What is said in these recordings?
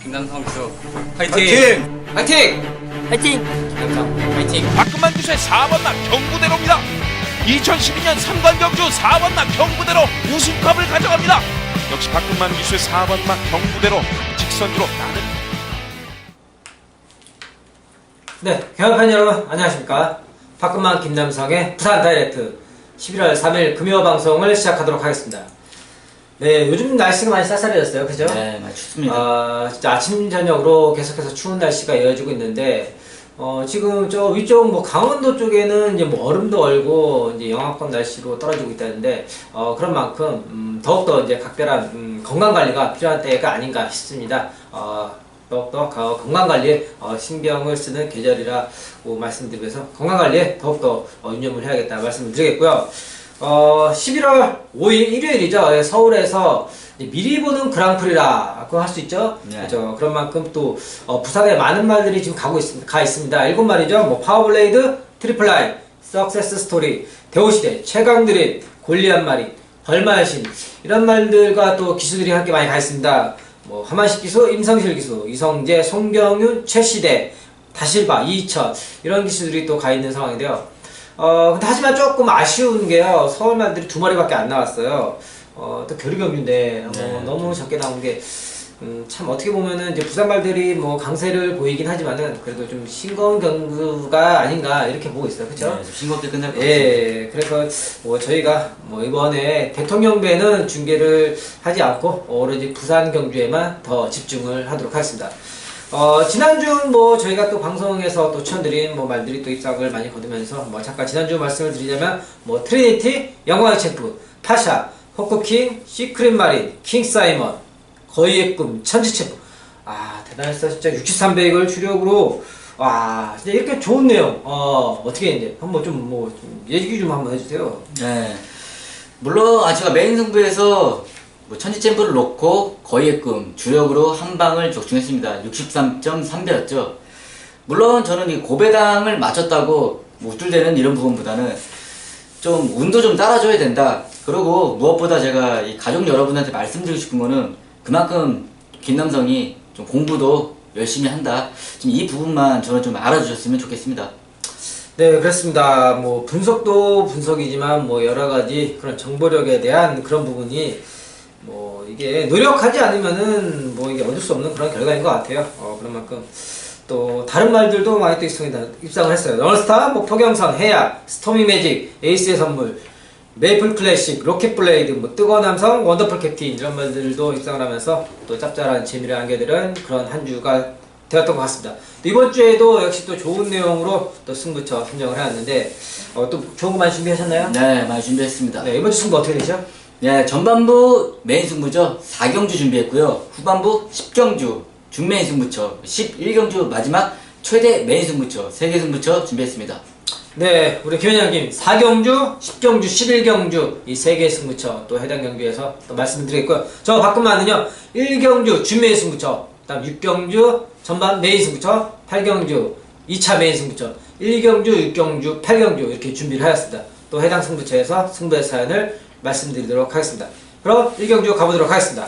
김남성 수 화이팅! 화이팅! 화이팅! 화이팅! 김남성 화이팅! 박근만 기수의 4번남 경부대로입니다. 2012년 삼관경주 4번남 경부대로 우승컵을 가져갑니다. 역시 박근만 기수의 4번남 경부대로 직선주로 나는. 네, 경합팬 여러분 안녕하십니까. 박근만 김남성의 부산 다이렉트 11월 3일 금요 방송을 시작하도록 하겠습니다. 네, 요즘 날씨가 많이 쌀쌀해졌어요. 그죠? 네, 많이 춥습니다. 진짜 아침 저녁으로 계속해서 추운 날씨가 이어지고 있는데 지금 저 위쪽 뭐 강원도 쪽에는 이제 뭐 얼음도 얼고 이제 영하권 날씨로 떨어지고 있다는데 그런 만큼 더욱더 이제 각별한 건강 관리가 필요한 때가 아닌가 싶습니다. 더욱더 건강 관리에 신경을 쓰는 계절이라고 말씀드리면서 건강 관리에 더욱더 유념을 해야겠다 말씀을 드리겠고요. 11월 5일 일요일이죠. 서울에서 미리 보는 그랑프리라고 할 수 있죠. 네. 그렇죠. 그런 만큼 또 부산에 많은 말들이 지금 가 있습니다. 7마리죠. 뭐 파워블레이드, 트리플라인, 석세스 스토리, 대호시대, 최강드림, 골리앗 마린, 벌마신 이런 말들과 또 기수들이 함께 많이 가 있습니다. 뭐 하만식 기수, 임성실 기수, 이성재, 송경윤, 최시대, 다실바, 이희철 이런 기수들이 또 가 있는 상황인데요. 근데 하지만 조금 아쉬운 게요. 서울 말들이 2마리밖에 안 나왔어요. 또 교류경주인데 너무 적게 나온 게 참 어떻게 보면은 이제 부산 말들이 뭐 강세를 보이긴 하지만은 그래도 좀 싱거운 경주가 아닌가 이렇게 보고 있어요. 그렇죠? 네, 싱겁게 끝날 것 같습니다. 예, 그래서 뭐 저희가 뭐 이번에 대통령배는 중계를 하지 않고 오로지 부산 경주에만 더 집중을 하도록 하겠습니다. 지난주 뭐 저희가 또 방송에서 또 추천드린 뭐 말들이 또 입상을 많이 거두면서 뭐 잠깐 지난주 말씀을 드리자면 뭐 트리니티, 영광의 챔프, 타샤, 호크킹, 시크릿 마린, 킹 사이먼, 거의의 꿈, 천지 챔프. 대단했어. 진짜 63배익을 주력으로 진짜 이렇게 좋은 내용 어떻게 이제 한번 좀 얘기 좀 한번 해주세요. 네. 물론 제가 메인 승부에서 뭐 천지챔프를 놓고 거의의 꿈 주력으로 한 방을 적중했습니다. 63.3배였죠. 물론 저는 이 고배당을 맞췄다고 우쭐대는 이런 부분보다는 좀 운도 좀 따라줘야 된다. 그리고 무엇보다 제가 이 가족 여러분한테 말씀드리고 싶은 거는 그만큼 김남성이 좀 공부도 열심히 한다. 지금 이 부분만 저는 좀 알아주셨으면 좋겠습니다. 네, 그렇습니다. 뭐 분석도 분석이지만 뭐 여러 가지 그런 정보력에 대한 그런 부분이 뭐 이게 노력하지 않으면은 뭐 이게 얻을 수 없는 그런 결과인 것 같아요. 그런 만큼 또 다른 말들도 많이 또 입상을 했어요. 널스타, 뭐 포경선, 해야, 스토미 매직, 에이스의 선물, 메이플 클래식, 로켓 블레이드, 뭐 뜨거운 남성, 원더풀 캡틴 이런 말들도 입상을 하면서 또 짭짤한 재미를 안겨드는 그런 한 주가 되었던 것 같습니다. 이번 주에도 역시 또 좋은 내용으로 또 승부처 선정을 해왔는데 또 좋은 거 많이 준비하셨나요? 네, 많이 준비했습니다. 네, 이번 주 승부 어떻게 되죠? 네, 전반부 메인 승부죠. 4경주 준비했고요. 후반부 10경주 중메인 승부처, 11경주 마지막 최대 메인 승부처, 3개 승부처 준비했습니다. 네, 우리 김현영님 4경주, 10경주, 11경주 이 3개의 승부처 또 해당 경주에서 또 말씀을 드리겠고요. 저 박근만은요 1경주 준메인 승부처, 그다음 6경주 전반 메인 승부처, 8경주 2차 메인 승부처, 1경주, 6경주, 8경주 이렇게 준비를 하였습니다. 또 해당 승부처에서 승부의 사연을 말씀드리도록 하겠습니다. 그럼 1경주 가보도록 하겠습니다.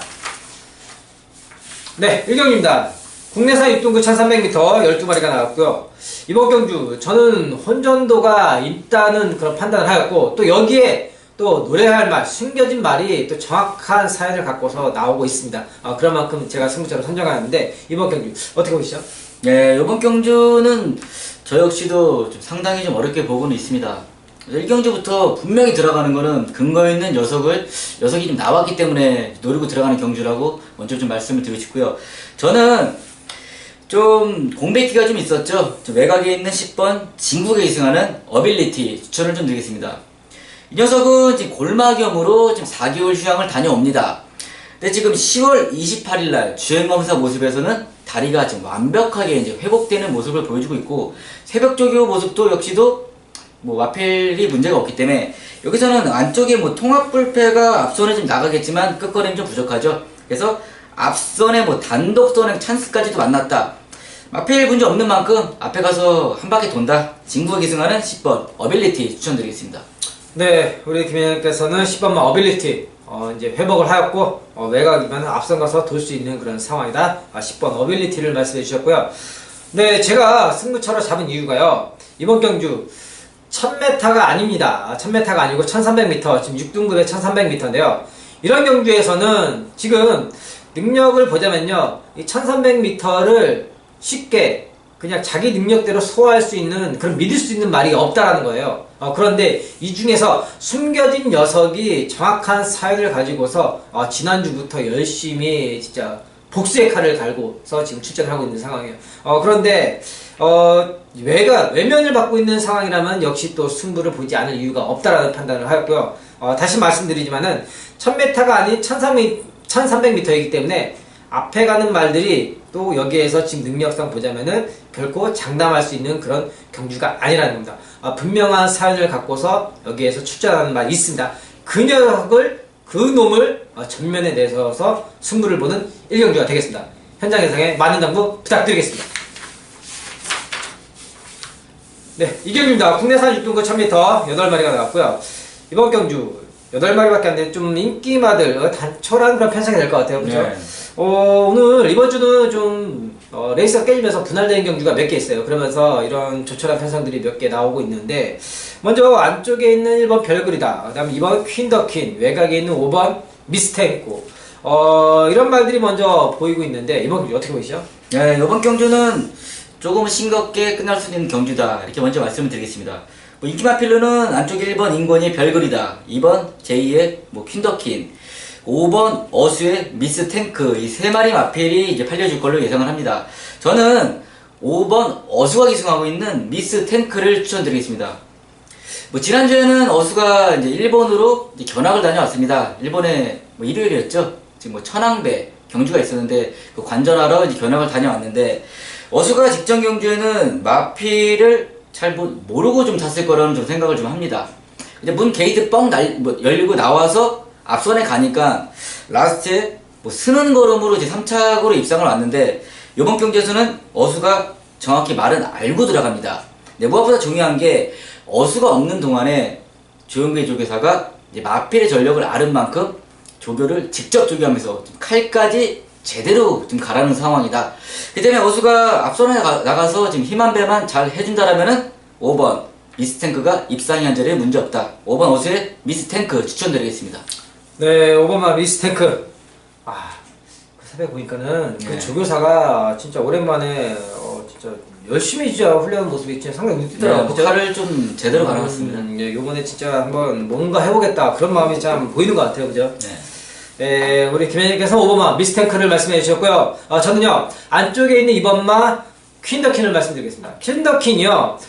네, 1경주입니다. 국내산 6등급 1300m 12마리가 나왔고요. 이번 경주 저는 혼전도가 있다는 그런 판단을 하였고 또 여기에 또 노래할 말, 숨겨진 말이 또 정확한 사연을 갖고서 나오고 있습니다. 그런 만큼 제가 승부처를 선정하였는데 이번 경주 어떻게 보시죠? 네, 이번 경주는 저 역시도 좀 상당히 좀 어렵게 보고는 있습니다. 1경주부터 분명히 들어가는 거는 근거 있는 녀석이 좀 나왔기 때문에 노리고 들어가는 경주라고 먼저 좀 말씀을 드리고 싶고요. 저는 좀 공백기가 좀 있었죠. 좀 외곽에 있는 10번 진국에 이승하는 어빌리티 추천을 좀 드리겠습니다. 이 녀석은 지금 골마겸으로 지금 4개월 휴양을 다녀옵니다. 근데 지금 10월 28일날 주행검사 모습에서는 다리가 지금 완벽하게 이제 회복되는 모습을 보여주고 있고 새벽조교 모습도 역시도 뭐 와펠이 문제가 없기 때문에 여기서는 안쪽에 뭐 통합불패가 앞선에 좀 나가겠지만 끝거리는 좀 부족하죠. 그래서 앞선에 뭐 단독선행 찬스까지도 만났다. 와펠 문제 없는 만큼 앞에 가서 한 바퀴 돈다. 진국에 기승하는 10번 어빌리티 추천드리겠습니다. 네, 우리 김현영께서는 10번만 어빌리티 이제 회복을 하였고 외곽이면 앞선 가서 돌 수 있는 그런 상황이다. 10번 어빌리티를 말씀해 주셨고요. 네, 제가 승부처로 잡은 이유가요. 이번 경주 1000m가 아닙니다. 1000m가 아니고 1300m, 지금 6등급의 1300m인데요. 이런 경주에서는 지금 능력을 보자면요. 이 1300m를 쉽게 그냥 자기 능력대로 소화할 수 있는, 그런 믿을 수 있는 말이 없다라는 거예요. 그런데 이 중에서 숨겨진 녀석이 정확한 사연을 가지고서 지난주부터 열심히 진짜 복수의 칼을 갈고서 지금 출전을 하고 있는 상황이에요. 그런데 외면을 받고 있는 상황이라면 역시 또 승부를 보지 않을 이유가 없다라는 판단을 하였고요. 다시 말씀드리지만은 1000m가 아닌 1300m이기 때문에 앞에 가는 말들이 또 여기에서 지금 능력상 보자면은 결코 장담할 수 있는 그런 경주가 아니라는 겁니다. 분명한 사연을 갖고서 여기에서 출전하는 말이 있습니다. 그 놈을 전면에 내세워서 승부를 보는 1경주가 되겠습니다. 현장 예상에 많은 당부 부탁드리겠습니다. 네, 2경주입니다. 국내산 6등급 1000m 8마리가 나왔고요. 이번 경주 8마리밖에 안 되는 좀 인기마들 단촐한 그런 편성이 될 것 같아요. 그죠? 네. 오늘 이번 주는 좀 레이스가 깨지면서 분할되는 경주가 몇 개 있어요. 그러면서 이런 조촐한 편성들이 몇 개 나오고 있는데, 먼저 안쪽에 있는 1번 별글이다. 그 다음 2번 퀸더퀸, 외곽에 있는 5번 미스탱고, 이런 말들이 먼저 보이고 있는데, 이번 경주 어떻게 보이시죠? 네, 이번 경주는 조금 싱겁게 끝날 수 있는 경주다. 이렇게 먼저 말씀을 드리겠습니다. 인기마필루는 안쪽에 1번 인권이 별글이다. 2번 제2의 퀸더킨, 5번 어수의 미스 탱크, 이 세 마리 마필이 이제 팔려줄 걸로 예상을 합니다. 저는 5번 어수가 기승하고 있는 미스 탱크를 추천드리겠습니다. 지난주에는 어수가 이제 일본으로 이제 견학을 다녀왔습니다. 일본에 일요일이었죠. 지금 천황배 경주가 있었는데 그 관전하러 이제 견학을 다녀왔는데, 어수가 직전 경주에는 마필을 잘 모르고 좀 탔을 거라는 좀 생각을 좀 합니다. 이제 문 게이트 열리고 나와서 앞선에 가니까 라스트에 스는 걸음으로 이제 3착으로 입상을 왔는데, 이번 경기에서는 어수가 정확히 말은 알고 들어갑니다. 네, 무엇보다 중요한 게 어수가 없는 동안에 조용계 조교사가 이제 마필의 전력을 아는 만큼 조교를 직접 조교하면서 칼까지 제대로 좀 가라는 상황이다. 그 때문에 어수가 앞선에 나가서 지금 힘한 배만 잘 해준다라면은 5번 미스탱크가 입상이 한 자리에 문제없다. 5번 어수의 미스탱크 추천드리겠습니다. 네, 5번마 미스탱크. 그 새벽에 보니까는 그 조교사가 진짜 오랜만에 진짜 열심히 진짜 훈련하는 모습이 진짜 상당히 눈에 띄더라고요. 네, 칼을 좀 제대로 갈아놨습니다. 예, 요번에 진짜 한번 뭔가 해보겠다 그런 마음이 참 보이는 것 같아요. 그죠? 네. 네, 우리 김현님께서 5번마 미스탱크를 말씀해 주셨고요. 저는요, 안쪽에 있는 2번마 퀸더킨을 말씀드리겠습니다. 퀸더킨이요,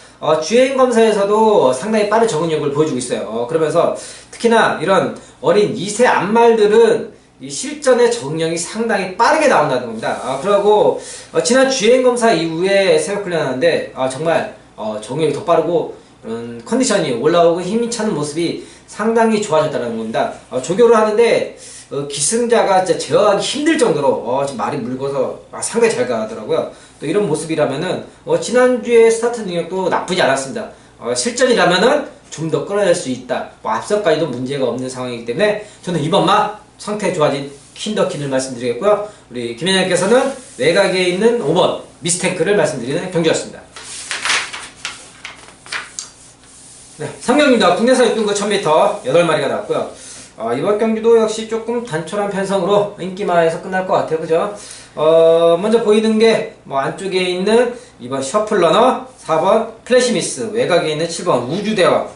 주행 검사에서도 상당히 빠른 적응력을 보여주고 있어요. 그러면서 특히나 이런 어린 2세 암말들은 이 실전의 적응력이 상당히 빠르게 나온다는 겁니다. 그리고 지난 주행 검사 이후에 새벽 훈련하는데 정말 적응력이 더 빠르고 그런 컨디션이 올라오고 힘이 차는 모습이 상당히 좋아졌다는 겁니다. 조교를 하는데 기승자가 진짜 제어하기 힘들 정도로 지금 말이 물고서 상당히 잘 가더라고요. 또 이런 모습이라면은 지난주에 스타트 능력도 나쁘지 않았습니다. 실전이라면은 좀 더 끌어낼 수 있다. 앞서까지도 문제가 없는 상황이기 때문에 저는 이번만 상태 좋아진 킨더킨을 말씀드리겠고요. 우리 김현영께서는 외곽에 있는 5번 미스탱크를 말씀드리는 경기였습니다. 네, 3경기입니다. 국내산 6등급 1000m 8마리가 나왔고요. 이번 경기도 역시 조금 단촐한 편성으로 인기마에서 끝날 것 같아요. 그죠? 먼저 보이는 게 안쪽에 있는 2번 셔플러너, 4번 플래시미스, 외곽에 있는 7번 우주대왕,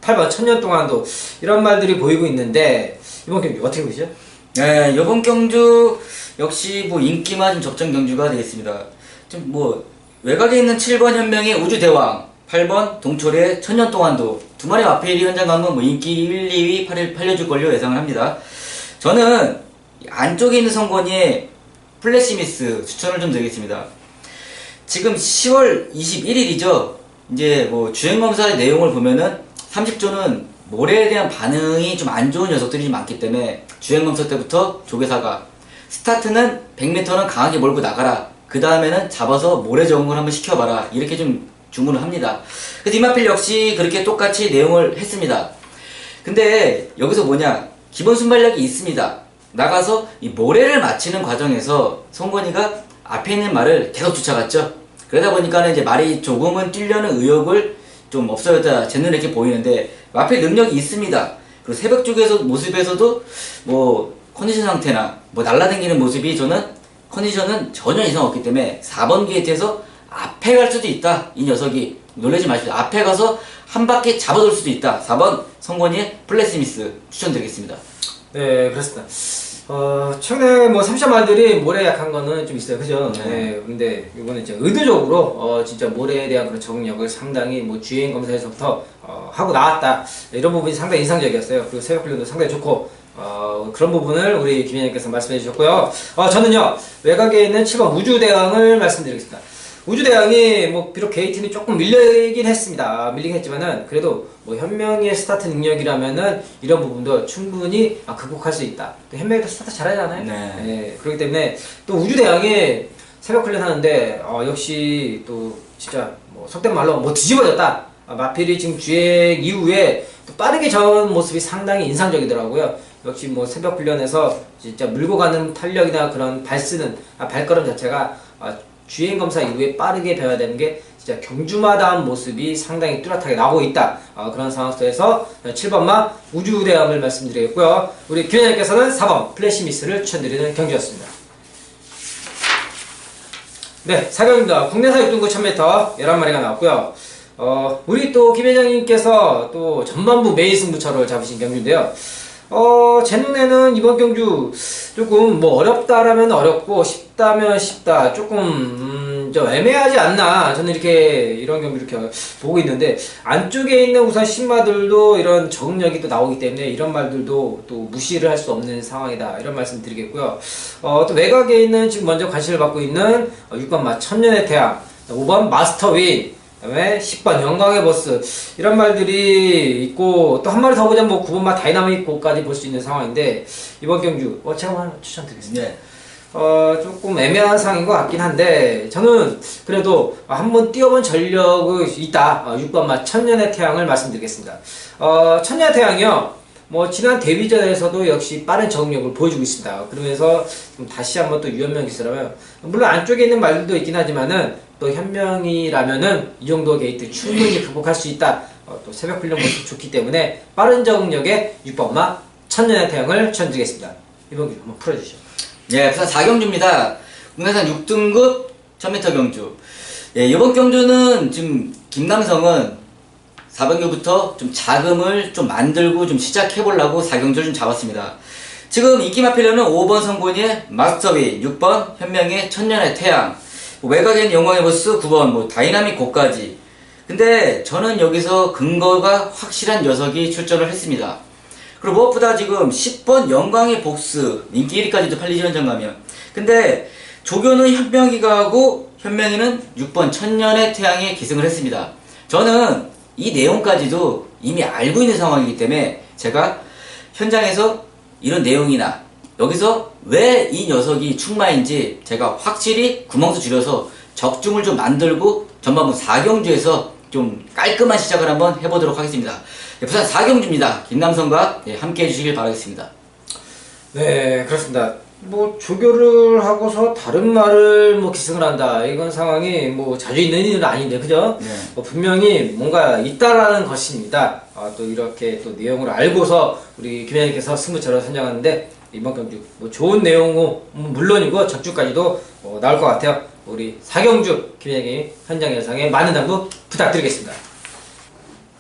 8번 천년동안도 이런 말들이 보이고 있는데, 이번 경기 어떻게 보시죠? 네, 이번 경주 역시 인기마 좀 적정 경주가 되겠습니다. 좀 외곽에 있는 7번 현명의 우주대왕, 8번 동철의 천년동안도 두 마리 마필이 현장 가면 인기 1, 2위 팔려줄 걸로 예상을 합니다. 저는 안쪽에 있는 성권이 플래시미스 추천을 좀 드리겠습니다. 지금 10월 21일이죠. 이제 주행검사의 내용을 보면은 30조는 모래에 대한 반응이 좀 안 좋은 녀석들이 좀 많기 때문에 주행검사 때부터 조교사가 스타트는 100m는 강하게 몰고 나가라. 그 다음에는 잡아서 모래 적응을 한번 시켜봐라. 이렇게 좀 주문을 합니다. 그래서 이마필 역시 그렇게 똑같이 내용을 했습니다. 근데 여기서 기본 순발력이 있습니다. 나가서 이 모래를 맞히는 과정에서 송건이가 앞에 있는 말을 계속 쫓아갔죠. 그러다 보니까는 이제 말이 조금은 뛰려는 의욕을 좀 없어졌다 제 눈에 이렇게 보이는데 앞에 능력이 있습니다. 그리고 새벽 쪽에서 모습에서도 뭐 컨디션 상태나 뭐 날라다니는 모습이 저는 컨디션은 전혀 이상 없기 때문에 4번 게이트에서 앞에 갈 수도 있다. 이 녀석이 놀라지 마시고 앞에 가서 한 바퀴 잡아둘 수도 있다. 4번 성건이의 플랫스미스 추천드리겠습니다. 네, 그렇습니다. 최근에 뭐 3점 말들이 모래에 약한 거는 좀 있어요. 그죠? 네. 근데 이거는 이제 의도적으로, 진짜 모래에 대한 그런 적응력을 상당히 뭐 주행 검사에서부터, 하고 나왔다. 이런 부분이 상당히 인상적이었어요. 그리고 새벽 훈련도 상당히 좋고, 그런 부분을 우리 김현님께서 말씀해 주셨고요. 저는요, 외곽에 있는 7번 우주대왕을 말씀드리겠습니다. 우주대왕이 뭐 비록 게이트는 조금 밀리긴 했습니다. 밀리긴 했지만은 그래도 뭐 현명의 스타트 능력이라면은 이런 부분도 충분히 극복할 수 있다. 또 현명이도 스타트 잘하잖아요. 네. 그렇기 때문에 또 우주대왕이 새벽 훈련 하는데 역시 또 진짜 뭐 속된 말로 뭐 뒤집어졌다. 마필이 지금 주행 이후에 또 빠르게 전 모습이 상당히 인상적이더라고요. 역시 뭐 새벽 훈련에서 진짜 물고 가는 탄력이나 그런 발걸음 자체가 주행 검사 이후에 빠르게 배워야 되는 게 진짜 경주마다한 모습이 상당히 뚜렷하게 나오고 있다. 그런 상황 속에서 7번마 우주대왕을 말씀드리겠고요. 우리 김현님께서는 4번 플래시미스를 추천드리는 경주였습니다. 네, 4경입니다. 국내사 6등급 1000m 11마리가 나왔고요. 우리 또 김회장님께서 또 전반부 메인 승부처를 잡으신 경주인데요. 제 눈에는 이번 경주 조금 뭐 어렵다라면 어렵고 쉽다면 쉽다. 조금 좀 애매하지 않나. 저는 이렇게 이런 경주 이렇게 보고 있는데 안쪽에 있는 우선 신마들도 이런 적응력이 또 나오기 때문에 이런 말들도 또 무시를 할 수 없는 상황이다. 이런 말씀 드리겠고요. 또 외곽에 있는 지금 먼저 관심을 받고 있는 6번 천년의 태양, 5번 마스터 윈, 그다음에 10번 영광의 보스 이런 말들이 있고 또 한 마리 더 보자면 뭐 9번마 다이나믹 고까지 볼 수 있는 상황인데 이번 경주 제가 하나 추천드리겠습니다. 네. 조금 애매한 상황인 것 같긴 한데 저는 그래도 한번 뛰어본 전력이 있다. 6번마 천년의 태양을 말씀드리겠습니다. 천년의 태양이요. 뭐 지난 데뷔전에서도 역시 빠른 적응력을 보여주고 있습니다. 그러면서 좀 다시 한번 또 유현명 기수라면 물론 안쪽에 있는 말들도 있긴 하지만은 또 현명이라면은 이 정도 게이트 충분히 극복할 수 있다. 또 새벽 훈련 모습 좋기 때문에 빠른 적응력의 6번마 천년의 태양을 추천드리겠습니다. 이번 경주 한번 풀어주시죠. 예, 부산 4경주입니다. 국내산 6등급 1000m 경주. 예, 이번 경주는 지금 김남성은 400경부터 좀 자금을 좀 만들고 좀 시작해보려고 4경주를 좀 잡았습니다. 지금 인기 마필러는 5번 성곤이의 마스터빈, 6번 현명의 천년의 태양, 외곽엔 영광의 보스 9번 뭐 다이나믹 고까지. 근데 저는 여기서 근거가 확실한 녀석이 출전을 했습니다. 그리고 무엇보다 지금 10번 영광의 복스 인기 1위까지도 팔리지 현장가면. 근데 조교는 현명이가 하고 현명이는 6번 천년의 태양에 기승을 했습니다. 저는 이 내용까지도 이미 알고 있는 상황이기 때문에 제가 현장에서 이런 내용이나 여기서 왜 이 녀석이 충마인지 제가 확실히 구멍수 줄여서 적중을 좀 만들고 전반부 4경주에서 좀 깔끔한 시작을 한번 해보도록 하겠습니다. 부산 4경주입니다. 김남성과 함께 해주시길 바라겠습니다. 네, 그렇습니다. 뭐 조교를 하고서 다른 말을 뭐 기승을 한다. 이건 상황이 뭐 자주 있는 일은 아닌데, 그죠? 네. 분명히 뭔가 있다라는 것입니다. 또 이렇게 또 내용을 알고서 우리 김현님께서 승부처를 선정하는데 이번 경주 뭐 좋은 내용은 물론이고 적주까지도 나올 것 같아요. 우리 4경주 김현님 현장 예상에 많은 당부 부탁드리겠습니다.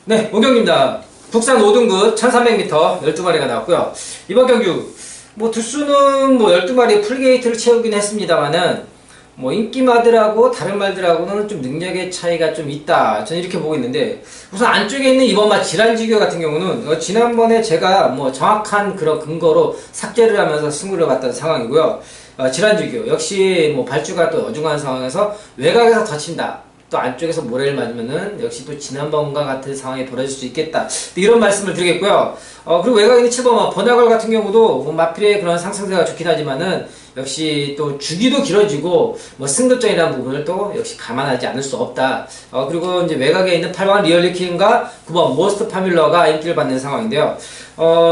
네, 5경기입니다. 국산 5등급 1300m 12마리가 나왔고요. 이번 경주 뭐 두수는 뭐 12마리 풀게이트를 채우긴 했습니다만은 뭐 인기마들하고 다른 말들하고는 좀 능력의 차이가 좀 있다. 저는 이렇게 보고 있는데 우선 안쪽에 있는 이번마 지란지교 같은 경우는 지난번에 제가 뭐 정확한 그런 근거로 삭제를 하면서 승부를 봤던 상황이고요. 지란지교 역시 뭐 발주가 또 어중한 상황에서 외곽에서 더 친다. 또 안쪽에서 모래를 맞으면은 역시 또 지난번과 같은 상황이 벌어질 수 있겠다. 이런 말씀을 드리겠고요. 그리고 외곽에 있는 7번 버나걸 같은 경우도 뭐 마필의 그런 상승세가 좋긴 하지만은 역시 또 주기도 길어지고 뭐 승급전이라는 부분을 또 역시 감안하지 않을 수 없다. 그리고 이제 외곽에 있는 8번 리얼리킨과 9번 모스트 파밀러가 인기를 받는 상황인데요.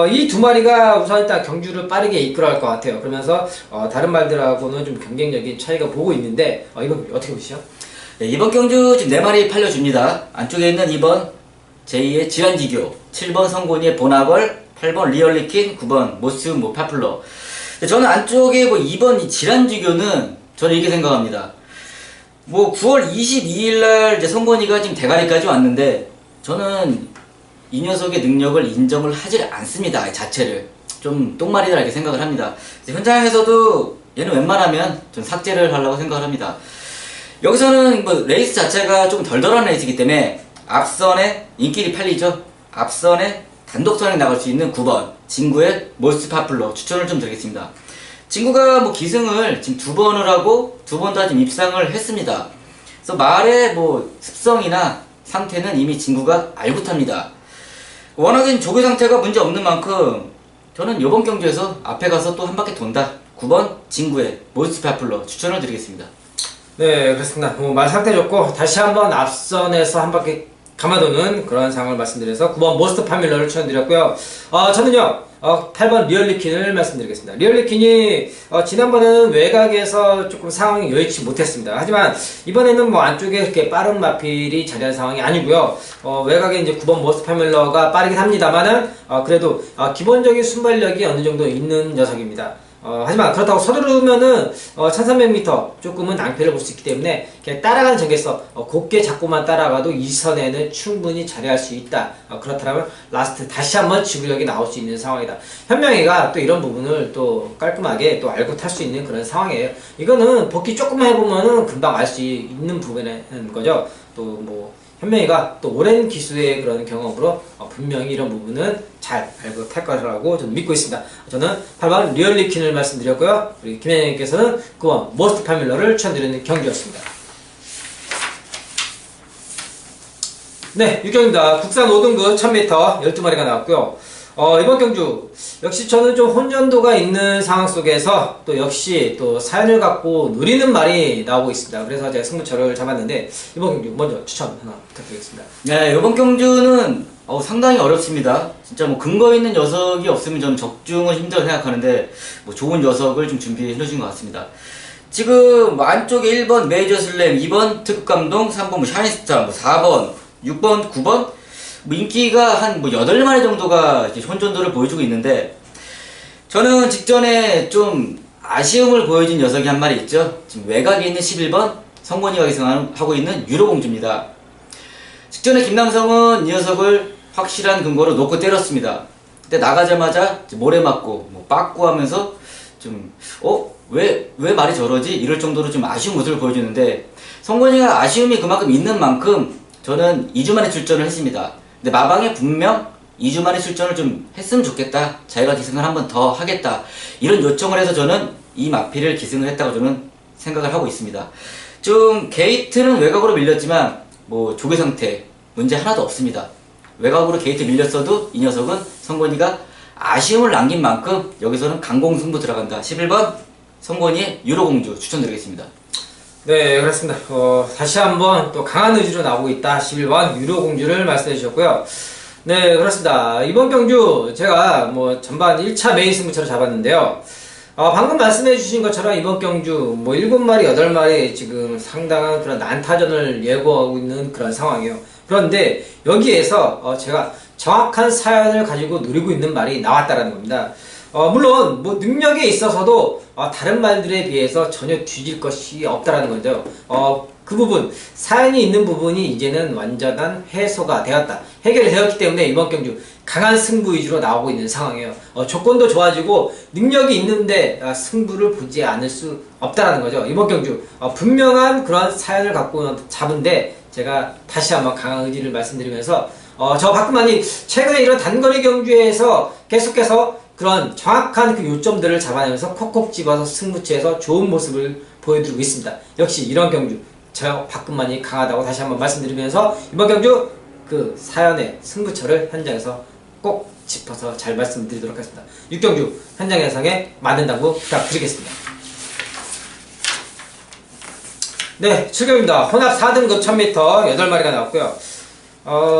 이 두 마리가 우선 일단 경주를 빠르게 이끌어갈 것 같아요. 그러면서 다른 말들하고는 좀 경쟁력인 차이가 보고 있는데 이건 어떻게 보시죠? 네, 이번 경주 지금 4마리 팔려줍니다. 안쪽에 있는 2번 제2의 지란지교, 7번 성곤이의 보나걸, 8번 리얼리킨, 9번 모스 파플러. 저는 안쪽에 2번 이 지란지교는 저는 이렇게 생각합니다. 9월 22일날 이제 성곤이가 지금 대가리까지 왔는데 저는 이 녀석의 능력을 인정을 하지 않습니다. 자체를 좀 똥말이다 이렇게 생각을 합니다. 현장에서도 얘는 웬만하면 좀 삭제를 하려고 생각을 합니다. 여기서는 레이스 자체가 조금 덜덜한 레이스이기 때문에 앞선에 인기리 팔리죠. 앞선에 단독선에 나갈 수 있는 9번 진구의 모스트 파플러 추천을 좀 드리겠습니다. 진구가 기승을 지금 2번을 하고 2번 다 지금 입상을 했습니다. 그래서 말의 습성이나 상태는 이미 진구가 알고 탑니다. 워낙에 조교 상태가 문제 없는 만큼 저는 이번 경주에서 앞에 가서 또 한 바퀴 돈다. 9번 진구의 모스트 파플러 추천을 드리겠습니다. 네, 그렇습니다. 말 상태 좋고 다시 한번 앞선에서 한 바퀴 감아도는 그런 상황을 말씀드려서 9번 모스트 파밀러를 추천드렸고요. 저는요 8번 리얼리킨을 말씀드리겠습니다. 리얼리킨이 지난번에는 외곽에서 조금 상황이 여의치 못했습니다. 하지만 이번에는 안쪽에 그렇게 빠른 마필이 자리할 상황이 아니고요. 외곽에 이제 9번 모스트 파밀러가 빠르긴 합니다만은 그래도 기본적인 순발력이 어느 정도 있는 녀석입니다. 하지만 그렇다고 서두르면은 1300m 조금은 낭패를 볼 수 있기 때문에 그냥 따라가는 전개에서 곱게 잡고만 따라가도 2선에는 충분히 자리할 수 있다. 그렇다면 라스트 다시 한번 지구력이 나올 수 있는 상황이다. 현명이가 또 이런 부분을 또 깔끔하게 또 알고 탈 수 있는 그런 상황이에요. 이거는 복귀 조금만 해보면은 금방 알 수 있는 부분인 거죠. 또 현명이가 또 오랜 기수의 그런 경험으로 분명히 이런 부분은 잘 알고 탈 거라고 저는 믿고 있습니다. 저는 8번 리얼리킨을 말씀드렸고요. 우리 김현영님께서는 9번 모스트 파밀러를 추천드리는 경기였습니다. 네, 6경입니다. 국산 5등급 1000m 12마리가 나왔고요. 이번 경주 역시 저는 좀 혼전도가 있는 상황 속에서 또 역시 또 사연을 갖고 노리는 말이 나오고 있습니다. 그래서 제가 승부처를 잡았는데 이번 경주 먼저 추천 하나 부탁드리겠습니다. 네, 이번 경주는 상당히 어렵습니다. 진짜 근거 있는 녀석이 없으면 저는 적중은 힘들어 생각하는데 좋은 녀석을 좀 준비해 주신 것 같습니다. 지금 안쪽에 1번 메이저 슬램, 2번 특급 감동, 3번 샤인스타, 4번, 6번, 9번 인기가 한 8마리 정도가 이제 혼전도를 보여주고 있는데 저는 직전에 좀 아쉬움을 보여준 녀석이 한 마리 있죠. 지금 외곽에 있는 11번 성곤이가 기승하고 있는 유로공주입니다. 직전에 김남성은 이 녀석을 확실한 근거로 놓고 때렸습니다. 근데 나가자마자 모래 맞고 빠꾸 하면서 좀 왜 말이 저러지? 이럴 정도로 좀 아쉬운 모습을 보여주는데 성곤이가 아쉬움이 그만큼 있는 만큼 저는 2주 만에 출전을 했습니다. 근데 마방에 분명 2주 만에 출전을 좀 했으면 좋겠다. 자기가 기승을 한 번 더 하겠다. 이런 요청을 해서 저는 이 마필을 기승을 했다고 저는 생각을 하고 있습니다. 좀 게이트는 외곽으로 밀렸지만 조개 상태 문제 하나도 없습니다. 외곽으로 게이트 밀렸어도 이 녀석은 성곤이가 아쉬움을 남긴 만큼 여기서는 강공승부 들어간다. 11번 성곤이의 유로공주 추천드리겠습니다. 네, 그렇습니다. 다시 한번 또 강한 의지로 나오고 있다. 11번 유로공주를 말씀해 주셨고요. 네, 그렇습니다. 이번 경주 제가 전반 1차 메인 승부처를 잡았는데요. 방금 말씀해 주신 것처럼 이번 경주 7마리, 8마리 지금 상당한 그런 난타전을 예고하고 있는 그런 상황이에요. 그런데 여기에서 제가 정확한 사연을 가지고 노리고 있는 말이 나왔다라는 겁니다. 물론 능력에 있어서도 다른 말들에 비해서 전혀 뒤질 것이 없다라는 거죠. 그 부분, 사연이 있는 부분이 이제는 완전한 해소가 되었다. 해결되었기 때문에 이번 경주 강한 승부 위주로 나오고 있는 상황이에요. 조건도 좋아지고 능력이 있는데 승부를 보지 않을 수 없다라는 거죠. 이번 경주 분명한 그런 사연을 갖고 잡은데 제가 다시 한번 강한 의지를 말씀드리면서 저 박근만이 최근에 이런 단거리 경주에서 계속해서 그런 정확한 그 요점들을 잡아내면서 콕콕 집어서 승부처에서 좋은 모습을 보여드리고 있습니다. 역시 이런 경주 저 박근만이 강하다고 다시 한번 말씀드리면서 이번 경주 그 사연의 승부처를 현장에서 꼭 짚어서 잘 말씀드리도록 하겠습니다. 6경주 현장 예상에 많은 당부 부탁드리겠습니다. 네, 7경입니다. 혼합 4등급 1000m 8마리가 나왔고요.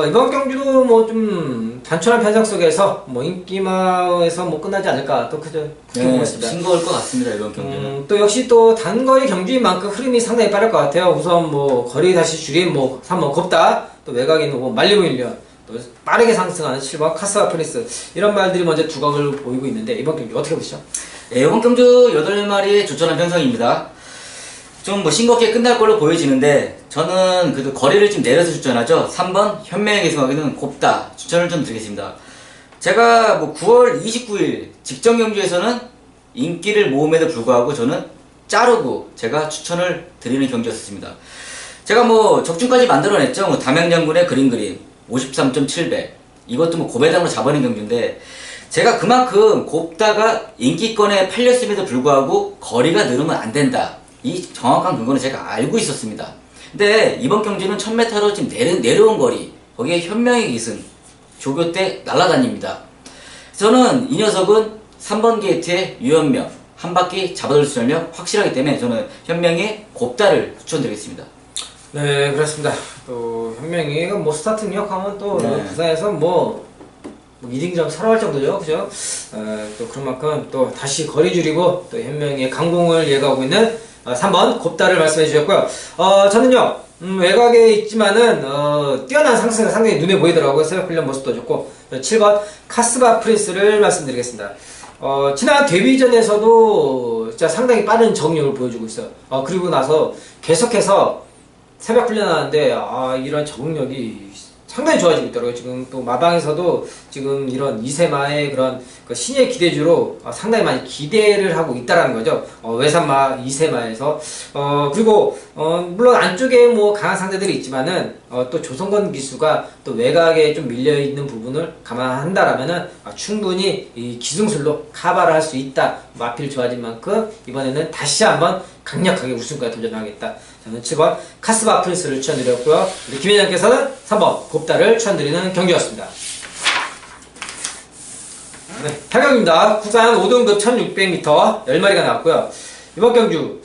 이번 경주도 뭐 좀 단촐한 편성 속에서 뭐 인기마에서 뭐 끝나지 않을까 또 그렇게 보고 있습니다. 싱거울 것 같습니다. 이번 경기는. 또 역시 또 단거리 경주인 만큼 흐름이 상당히 빠를 것 같아요. 우선 뭐 거리 다시 줄인 뭐 3번 곱다, 또 외곽에 있는 뭐 말리고 1년, 또 빠르게 상승하는 7번 카스와 프린스, 이런 말들이 먼저 두각을 보이고 있는데 이번 경기 어떻게 보시죠? 네, 이번 경주 8마리의 조촐한 편성입니다. 좀 뭐 싱겁게 끝날 걸로 보여지는데 저는 그래도 거리를 좀 내려서 추천하죠. 3번 현명의 계승하기는 곱다 추천을 좀 드리겠습니다. 제가 뭐 9월 29일 직전 경주에서는 인기를 모음에도 불구하고 저는 자르고 제가 추천을 드리는 경주였습니다. 제가 뭐 적중까지 만들어냈죠. 뭐 담양장군의 그림 53.7배, 이것도 뭐 고배당으로 잡아낸 경주인데 제가 그만큼 곱다가 인기권에 팔렸음에도 불구하고 거리가 늘으면 안 된다, 이 정확한 근거는 제가 알고 있었습니다. 근데 이번 경주는 1000m로 지금 내려온 거리, 거기에 현명의 기승 조교 때 날아다닙니다. 저는 이 녀석은 3번 게이트의 유현명 한 바퀴 잡아줄 수 있는 확실하기 때문에 저는 현명의 곱다를 추천드리겠습니다. 네, 그렇습니다. 또 현명이 뭐 스타트 능력하면 또 네. 부산에서 뭐 2등점 살아갈 정도죠, 그죠? 또 그런 만큼 또 다시 거리 줄이고 또 현명의 강공을 예고하고 있는 3번 곱다를 말씀해 주셨고요. 저는요, 외곽에 있지만은 뛰어난 상승이 상당히 눈에 보이더라고요. 새벽 훈련 모습도 좋고. 7번 카스바 프린스를 말씀드리겠습니다. 지난 데뷔전에서도 진짜 상당히 빠른 적응력을 보여주고 있어요. 그리고 나서 계속해서 새벽 훈련하는데 이런 적응력이 상당히 좋아지고 있더라고요. 지금 또 마방에서도 지금 이런 이세마의 그런 그 신의 기대주로 상당히 많이 기대를 하고 있다라는 거죠. 외산마 이세마에서. 그리고 물론 안쪽에 뭐 강한 상대들이 있지만은 또 조성건 기수가 또 외곽에 좀 밀려 있는 부분을 감안한다라면은 충분히 이 기승술로 카바를 할 수 있다. 마필 좋아진 만큼 이번에는 다시 한번 강력하게 우승까지 도전하겠다. 저는 7번 카스바 프린스를 추천드렸고요. 우리 김 회장께서는 3번 곱다를 추천드리는 경기였습니다. 네, 8경입니다. 국산 5등급 1600m 10마리가 나왔고요. 이번 경주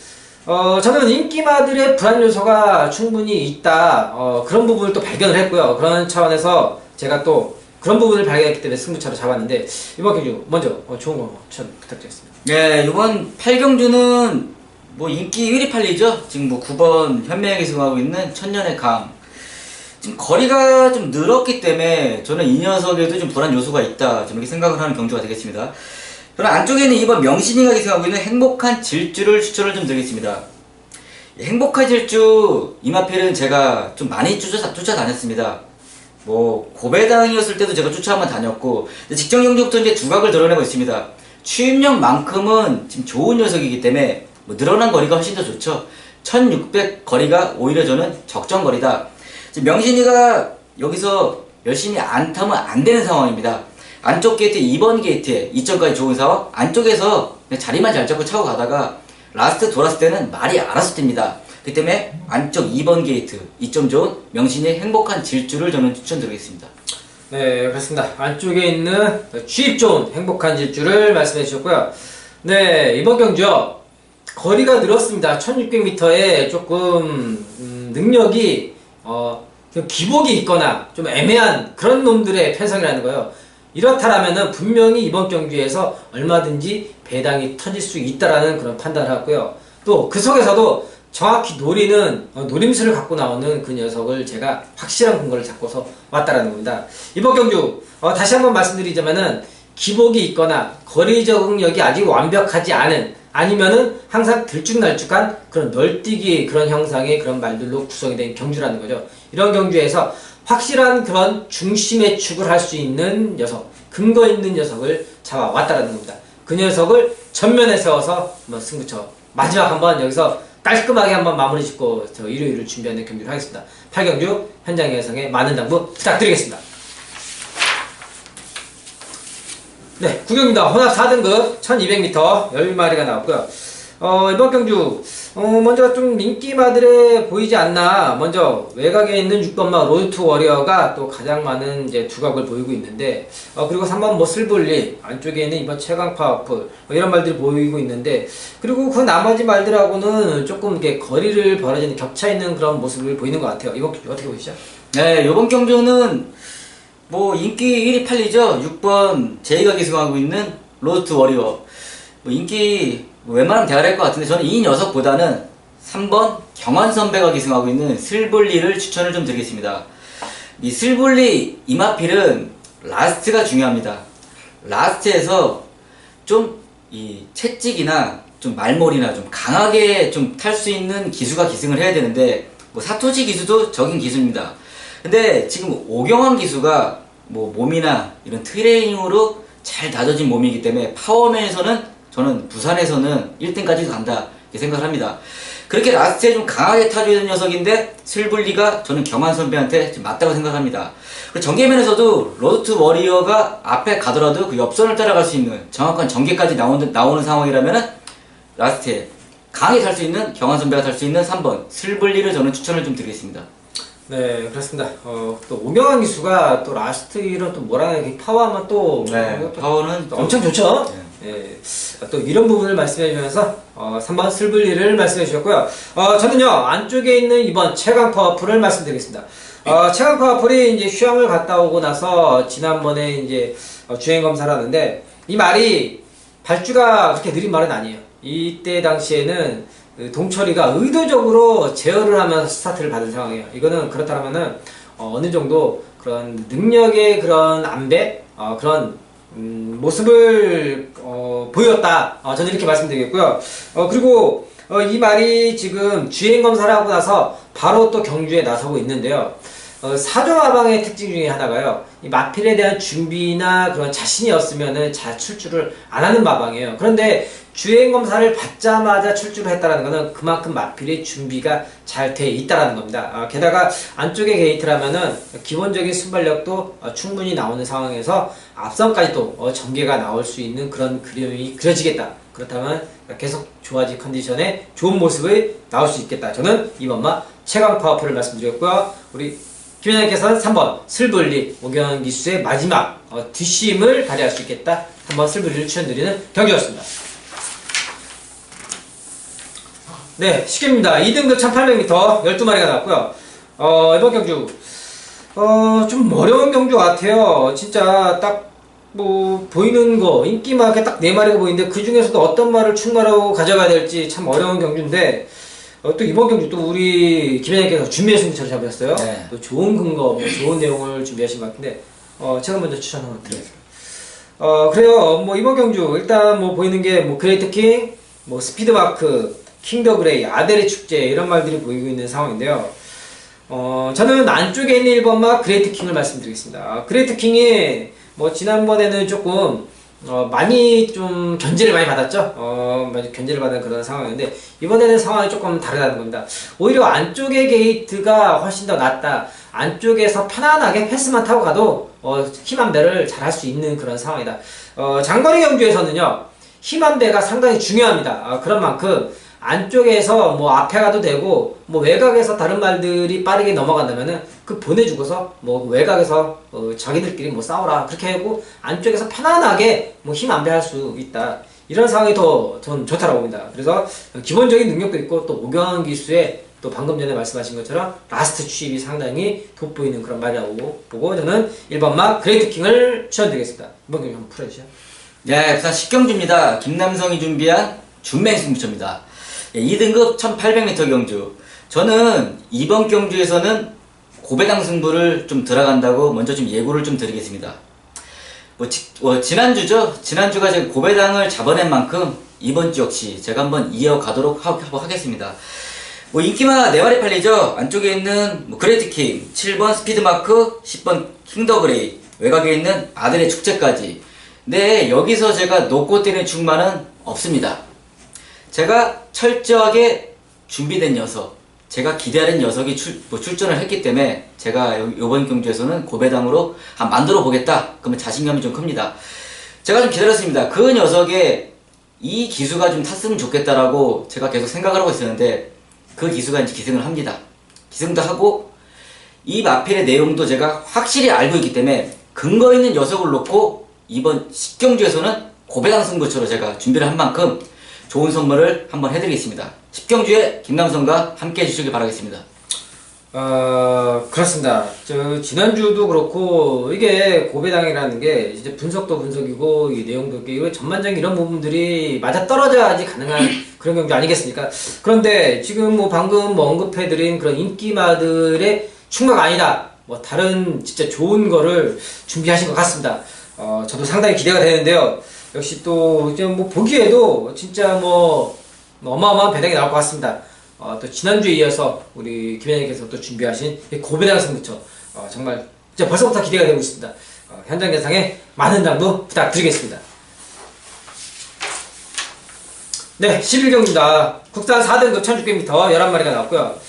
저는 인기마들의 불안 요소가 충분히 있다, 그런 부분을 또 발견을 했고요. 그런 차원에서 제가 또 그런 부분을 발견했기 때문에 승부차로 잡았는데 이번 경주 먼저 좋은 거 추천 부탁드리겠습니다. 네, 이번 8경주는 뭐 인기 1위 팔리죠. 지금 뭐 9번 현명하게 승하고 있는 천년의 강. 지금 거리가 좀 늘었기 때문에 저는 이 녀석에도 좀 불안 요소가 있다, 좀 이렇게 생각을 하는 경주가 되겠습니다. 저는 안쪽에는 이번 명신이가 계승하고 있는 행복한 질주를 추천을 좀 드리겠습니다. 행복한 질주 이마필은 제가 좀 많이 쫓아다녔습니다. 뭐 고배당이었을 때도 제가 쫓아 한번 다녔고, 직전 경주부터 이제 두각을 드러내고 있습니다. 추임력만큼은 지금 좋은 녀석이기 때문에 뭐 늘어난 거리가 훨씬 더 좋죠. 1600 거리가 오히려 저는 적정 거리다. 지금 명신이가 여기서 열심히 안 타면 안 되는 상황입니다. 안쪽 게이트 2번 게이트에 2점까지 좋은 상황, 안쪽에서 그냥 자리만 잘 잡고 차고 가다가 라스트 돌았을 때는 말이 알아서 뜁니다. 그 때문에 안쪽 2번 게이트 2점 좋은 명신이의 행복한 질주를 저는 추천드리겠습니다. 네, 그렇습니다. 안쪽에 있는 취입 좋은 행복한 질주를 말씀해 주셨고요. 네, 이번 경주요, 거리가 늘었습니다. 1600m에 조금 능력이 좀 기복이 있거나 좀 애매한 그런 놈들의 편성이라는 거예요. 이렇다라면은 분명히 이번 경주에서 얼마든지 배당이 터질 수 있다라는 그런 판단을 하고요. 또 그 속에서도 정확히 노리는 노림수를 갖고 나오는 그 녀석을 제가 확실한 근거를 잡고서 왔다라는 겁니다. 이번 경주 다시 한번 말씀드리자면은 기복이 있거나 거리 적응력이 아직 완벽하지 않은, 아니면은 항상 들쭉날쭉한 그런 널뛰기 그런 형상의 그런 말들로 구성이 된 경주라는 거죠. 이런 경주에서 확실한 그런 중심의 축을 할 수 있는 녀석, 근거 있는 녀석을 잡아왔다라는 겁니다. 그 녀석을 전면에 세워서 한번 승부처 마지막 한번 여기서 깔끔하게 한번 마무리 짓고 저 일요일을 준비하는 경기를 하겠습니다. 8경주 현장 예상에 많은 당부 부탁드리겠습니다. 네, 9경입니다. 혼합 4등급 1200m 10마리가 나왔고요. 이번 경주 먼저 좀 인기마들에 보이지 않나. 먼저 외곽에 있는 6번마 로드 투 워리어가 또 가장 많은 이제 두각을 보이고 있는데, 그리고 3번 뭐 슬블리, 안쪽에 있는 이번 최강 파워풀, 뭐 이런 말들이 보이고 있는데, 그리고 그 나머지 말들하고는 조금 이렇게 거리를 벌어지는 격차 있는 그런 모습을 보이는 것 같아요. 이번 경주 어떻게 보시죠? 네, 이번 경주는 뭐 인기 1위 팔리죠. 6번 제이가 기승하고 있는 로드 투 워리어. 뭐 인기 웬만하면 대화할 것 같은데 저는 이 녀석보다는 3번 경환 선배가 기승하고 있는 슬블리를 추천을 좀 드리겠습니다. 이 슬블리 이마필은 라스트가 중요합니다. 라스트에서 좀 이 채찍이나 좀 말몰이나 좀 강하게 좀 탈 수 있는 기수가 기승을 해야 되는데 뭐 사토시 기수도 적인 기수입니다. 근데 지금 오경환 기수가 뭐 몸이나 이런 트레이닝으로 잘 다져진 몸이기 때문에 파워맨에서는 저는 부산에서는 1등까지도 간다 이렇게 생각을 합니다. 그렇게 라스트에 좀 강하게 타줘야 되는 녀석인데 슬블리가 저는 경환 선배한테 좀 맞다고 생각합니다. 그리고 전개면에서도 로드 투 워리어가 앞에 가더라도 그 옆선을 따라갈 수 있는 정확한 전개까지 나오는 상황이라면은 라스트에 강하게 탈 수 있는 경환 선배가 탈 수 있는 3번 슬블리를 저는 추천을 좀 드리겠습니다. 네, 그렇습니다. 또 오경환 기수가 또 라스트 이런 또 뭐라는 파워하면 또 네, 파워는 또 엄청 좋죠. 네. 예, 또 이런 부분을 말씀해 주면서 3번 슬블리를 말씀해 주셨고요. 저는요 안쪽에 있는 이번 최강 파워풀을 말씀드리겠습니다. 최강 파워풀이 이제 휴양을 갔다 오고 나서 지난번에 이제 주행 검사를 하는데 이 말이 발주가 그렇게 느린 말은 아니에요. 이때 당시에는 동철이가 의도적으로 제어를 하면서 스타트를 받은 상황이에요. 이거는 그렇다면은 어느 정도 그런 능력의 그런 안배 그런 모습을 보였다. 저는 이렇게 말씀드리겠고요. 그리고 이 말이 지금 주행 검사를 하고 나서 바로 또 경주에 나서고 있는데요. 사조마방의 특징 중에 하나가요. 이 마필에 대한 준비나 그런 자신이 없으면은 잘 출주를 안 하는 마방이에요. 그런데 주행 검사를 받자마자 출주를 했다는 것은 그만큼 마필의 준비가 잘 돼 있다는 겁니다. 게다가 안쪽에 게이트라면은 기본적인 순발력도 충분히 나오는 상황에서 앞선까지도 전개가 나올 수 있는 그런 그림이 그려지겠다. 그렇다면 계속 좋아질 컨디션에 좋은 모습이 나올 수 있겠다. 저는 이번마 최강 파워풀을 말씀드렸고요. 우리 김현장께서는 3번 슬블리 오경환 기수의 마지막 뒷심을 발휘할 수 있겠다. 3번 슬블리를 추천드리는 경기였습니다. 네, 시계입니다. 2등급 1800m 12마리가 나왔고요. 이번 경주 좀 어려운 경주 같아요. 진짜 딱 뭐 보이는 거 인기마게 딱 4마리가 보이는데 그 중에서도 어떤 말을 충마로 가져가야 될지 참 어려운 경주인데 또 이번 경주 또 우리 김현장께서 준비의 승부처를 잡으셨어요. 네. 또 좋은 근거, 뭐 좋은 내용을 준비하신 것 같은데 제가 먼저 추천 한번 드리겠습니다. 그래요. 뭐 이번 경주 일단 뭐 보이는 게 뭐 그레이트 킹, 뭐 스피드마크, 킹더 그레이, 아델의 축제 이런 말들이 보이고 있는 상황인데요. 저는 안쪽에 있는 1번마 그레이트 킹을 말씀드리겠습니다. 그레이트 킹이 뭐 지난번에는 조금 많이 좀 견제를 많이 받았죠. 많이 견제를 받은 그런 상황이었는데 이번에는 상황이 조금 다르다는 겁니다. 오히려 안쪽의 게이트가 훨씬 더 낫다. 안쪽에서 편안하게 패스만 타고 가도 힘 한 배를 잘 할 수 있는 그런 상황이다. 장거리 경주에서는요 힘 한 배가 상당히 중요합니다. 그런 만큼 안쪽에서 뭐 앞에 가도 되고 뭐 외곽에서 다른 말들이 빠르게 넘어간다면은 그 보내주고서 뭐 외곽에서 자기들끼리 뭐 싸워라 그렇게 하고 안쪽에서 편안하게 뭐 힘 안배할 수 있다. 이런 상황이 더 전 좋다라고 봅니다. 그래서 기본적인 능력도 있고 또 오경환 기수의 또 방금 전에 말씀하신 것처럼 라스트 취입이 상당히 돋보이는 그런 말이라고 보고 저는 1번마 그레이트 킹을 추천드리겠습니다. 이번 경기 한번 풀어주시죠. 네, 부산 10경주입니다. 김남성이 준비한 준맹 승부처입니다. 2등급 1800m 경주. 저는 이번 경주에서는 고배당 승부를 좀 들어간다고 먼저 좀 예고를 좀 드리겠습니다. 지난주죠? 지난주가 제가 고배당을 잡아낸 만큼 이번 주 역시 제가 한번 이어가도록 하겠습니다. 뭐 인기마 4마리 팔리죠? 안쪽에 있는 뭐 그레이트 킹, 7번 스피드마크, 10번 킹더 그레이, 외곽에 있는 아들의 축제까지. 네, 여기서 제가 놓고 뛰는 충마는 없습니다. 제가 철저하게 준비된 녀석, 제가 기대하는 녀석이 출전을 했기 때문에 제가 이번 경주에서는 고배당으로 만들어 보겠다. 그러면 자신감이 좀 큽니다. 제가 좀 기다렸습니다. 그 녀석의 이 기수가 좀 탔으면 좋겠다라고 제가 계속 생각을 하고 있었는데 그 기수가 이제 기승을 합니다. 기승도 하고 이 마필의 내용도 제가 확실히 알고 있기 때문에 근거 있는 녀석을 놓고 이번 10경주에서는 고배당 승부처로 제가 준비를 한 만큼 좋은 선물을 한번 해드리겠습니다. 10경주에 김남성과 함께 해주시길 바라겠습니다. 그렇습니다. 지난주도 그렇고, 이게 고배당이라는 게 이제 분석도 분석이고, 이 내용도 이게 전반적인 이런 부분들이 맞아 떨어져야지 가능한 그런 경기 아니겠습니까? 그런데 지금 뭐 방금 뭐 언급해드린 그런 인기마들의 충mak 아니다. 뭐 다른 진짜 좋은 거를 준비하신 것 같습니다. 저도 상당히 기대가 되는데요. 역시 또 이제 뭐 보기에도 진짜 뭐 어마어마한 배당이 나올 것 같습니다. 또 지난주에 이어서 우리 김현님께서 또 준비하신 이 고배당 승부처 정말 진짜 벌써부터 기대가 되고 있습니다. 현장 예상에 많은 당부 부탁드리겠습니다. 네, 11경주입니다. 국산 4등급 1600m 11마리가 나왔고요.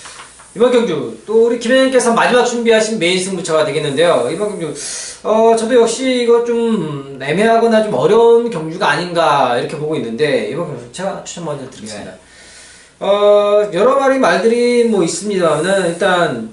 이번 경주 또 우리 김현님께서 마지막 준비하신 메인 승부처가 되겠는데요. 이번 경주 저도 역시 이거 좀 애매하거나 좀 어려운 경주가 아닌가 이렇게 보고 있는데 이번 경주 제가 추천 먼저 드리겠습니다. 여러 마리 말들이 뭐 있습니다만은 일단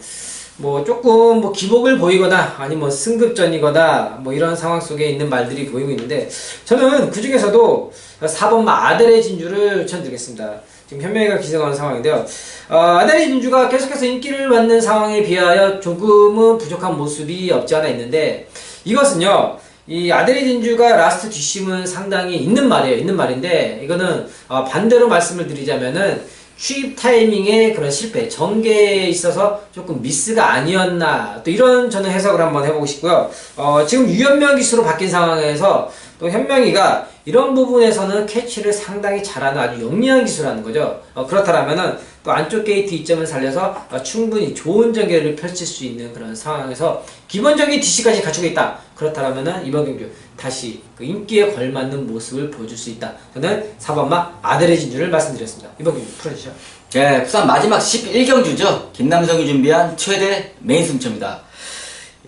뭐 조금 뭐 기복을 보이거나 아니면 뭐 승급전이거나 뭐 이런 상황 속에 있는 말들이 보이고 있는데 저는 그 중에서도 4번 아델의 진주를 추천드리겠습니다. 지금 현명이가 기승하는 상황인데요. 아델의 진주가 계속해서 인기를 받는 상황에 비하여 조금은 부족한 모습이 없지 않아 있는데 이것은요. 이 아델의 진주가 라스트 뒷심은 상당히 있는 말이에요. 있는 말인데 이거는 반대로 말씀을 드리자면은 취입 타이밍의 그런 실패, 전개에 있어서 조금 미스가 아니었나 또 이런 저는 해석을 한번 해보고 싶고요. 지금 유현명 기수로 바뀐 상황에서 또 현명이가 이런 부분에서는 캐치를 상당히 잘하는 아주 영리한 기수라는 거죠. 그렇다면은 또 안쪽 게이트 이점을 살려서 충분히 좋은 전개를 펼칠 수 있는 그런 상황에서 기본적인 DC까지 갖추고 있다. 그렇다면은 이번 경주 다시 그 인기에 걸맞는 모습을 보여줄 수 있다. 저는 4번마 아델의 진주를 말씀드렸습니다. 이번 경주 풀어주시죠. 네, 부산 마지막 11경주죠. 김남성이 준비한 최대 메인 승부처입니다.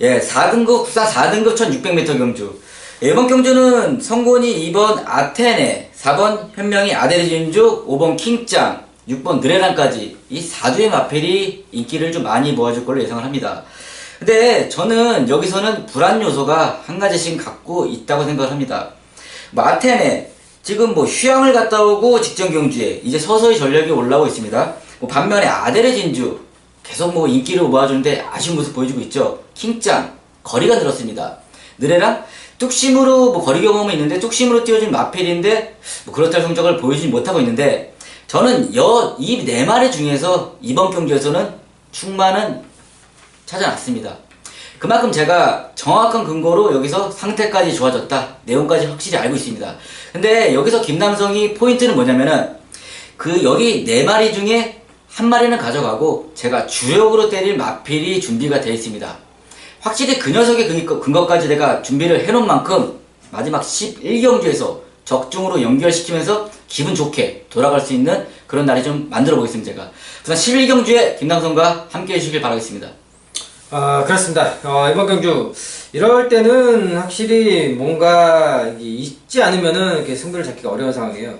예, 4등급, 부산 4등급 1600m 경주. 이번 경주는 성곤이 2번 아테네, 4번 현명이 아델의 진주, 5번 킹짱, 6번 느레랑까지 이 4주의 마필이 인기를 좀 많이 모아줄 걸로 예상을 합니다. 근데 저는 여기서는 불안 요소가 한 가지씩 갖고 있다고 생각을 합니다. 뭐 아테네, 지금 뭐 휴양을 갔다 오고 직전 경주에 이제 서서히 전력이 올라오고 있습니다. 뭐 반면에 아델의 진주, 계속 뭐 인기를 모아주는데 아쉬운 모습 보여주고 있죠. 킹짱, 거리가 늘었습니다. 느레랑, 뚝심으로 뭐 거리 경험은 있는데 뚝심으로 띄워진 마필인데 뭐 그렇다는 성적을 보여주지 못하고 있는데 저는 이 네 마리 중에서 이번 경기에서는 충만은 찾아놨습니다. 그만큼 제가 정확한 근거로 여기서 상태까지 좋아졌다, 내용까지 확실히 알고 있습니다. 근데 여기서 김남성이 포인트는 뭐냐면은 여기 네 마리 중에 한 마리는 가져가고 제가 주력으로 때릴 마필이 준비가 되어 있습니다. 확실히 그 녀석의 근거까지 내가 준비를 해놓은 만큼 마지막 11경주에서 적중으로 연결시키면서 기분 좋게 돌아갈 수 있는 그런 날이 좀 만들어 보겠습니다. 제가 부산 11경주에 김남성과 함께 해주시길 바라겠습니다. 그렇습니다. 이번 경주 이럴 때는 확실히 뭔가 있지 않으면은 이렇게 승부를 잡기가 어려운 상황이에요.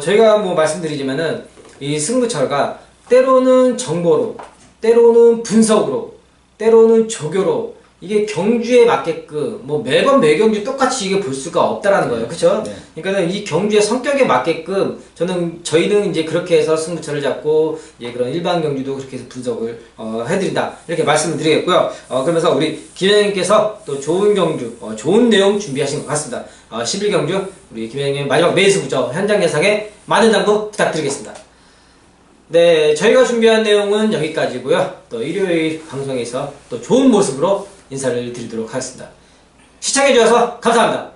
저희가 뭐 말씀드리자면은 이 승부처가 때로는 정보로, 때로는 분석으로, 때로는 조교로 이게 경주에 맞게끔 뭐 매번 매 경주 똑같이 이게 볼 수가 없다라는 거예요. 그쵸? 네. 그러니까는 이 경주의 성격에 맞게끔 저희는 이제 그렇게 해서 승부처를 잡고 이제 그런 일반 경주도 그렇게 해서 분석을 해드린다 이렇게 말씀을 드리겠고요. 그러면서 우리 김현영님께서 또 좋은 경주, 좋은 내용 준비하신 것 같습니다. 11경주 우리 김현영님 마지막 메인 승부처 현장 예상에 많은 당부 부탁드리겠습니다. 네, 저희가 준비한 내용은 여기까지고요. 또 일요일 방송에서 또 좋은 모습으로 인사를 드리도록 하겠습니다. 시청해주셔서 감사합니다.